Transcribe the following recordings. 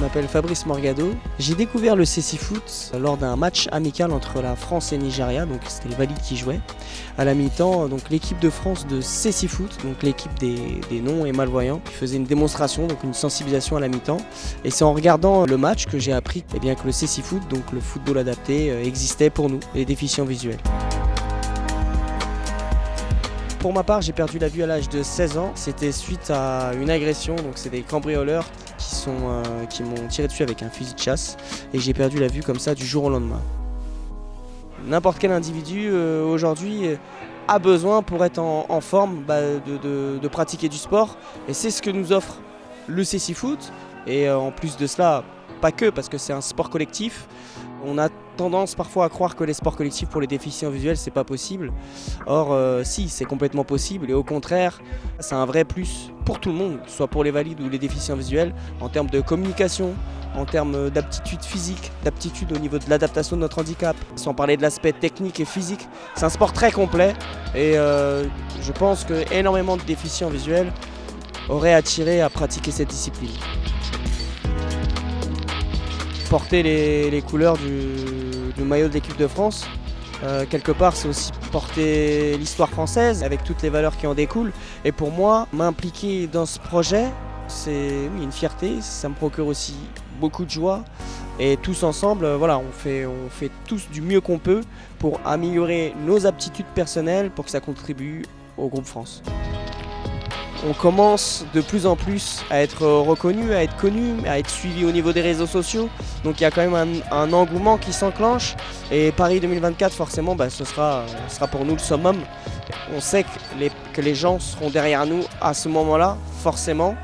Je m'appelle Fabrice Morgado. J'ai découvert le cécifoot lors d'un match amical entre la France et le Nigeria, donc c'était les Valides qui jouaient. À la mi-temps, donc l'équipe de France de cécifoot, donc l'équipe des non et malvoyants, faisait une démonstration, donc une sensibilisation à la mi-temps. Et c'est en regardant le match que j'ai appris que le cécifoot, donc le football adapté, existait pour nous, les déficients visuels. Pour ma part, j'ai perdu la vue à l'âge de 16 ans. C'était suite à une agression, donc c'est des cambrioleurs qui m'ont tiré dessus avec un fusil de chasse et j'ai perdu la vue comme ça du jour au lendemain. N'importe quel individu aujourd'hui a besoin pour être en forme de pratiquer du sport et c'est ce que nous offre le cécifoot et en plus de cela, pas que parce que c'est un sport collectif. On a tendance parfois à croire que les sports collectifs pour les déficients visuels c'est pas possible. Or si, c'est complètement possible et au contraire c'est un vrai plus pour tout le monde, soit pour les valides ou les déficients visuels, en termes de communication, en termes d'aptitude physique, d'aptitude au niveau de l'adaptation de notre handicap, sans parler de l'aspect technique et physique. C'est un sport très complet et je pense que énormément de déficients visuels auraient attiré à pratiquer cette discipline. Porter les couleurs du maillot de l'équipe de France, quelque part c'est aussi porter l'histoire française avec toutes les valeurs qui en découlent. Et pour moi, m'impliquer dans ce projet, c'est une fierté, ça me procure aussi beaucoup de joie. Et tous ensemble, on fait tous du mieux qu'on peut pour améliorer nos aptitudes personnelles pour que ça contribue au groupe France. On commence de plus en plus à être reconnu, à être connu, à être suivi au niveau des réseaux sociaux. Donc il y a quand même un engouement qui s'enclenche. Et Paris 2024, forcément, ce sera pour nous le summum. On sait que les gens seront derrière nous à ce moment-là, forcément.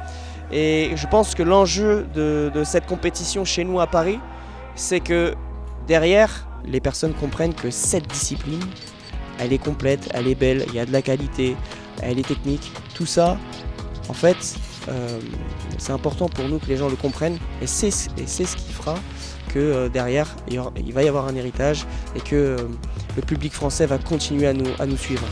Et je pense que l'enjeu de cette compétition chez nous à Paris, c'est que derrière, les personnes comprennent que cette discipline, elle est complète, elle est belle, il y a de la qualité, elle est technique. Tout ça, en fait, c'est important pour nous que les gens le comprennent et c'est ce qui fera que derrière, il va y avoir un héritage et que le public français va continuer à nous suivre.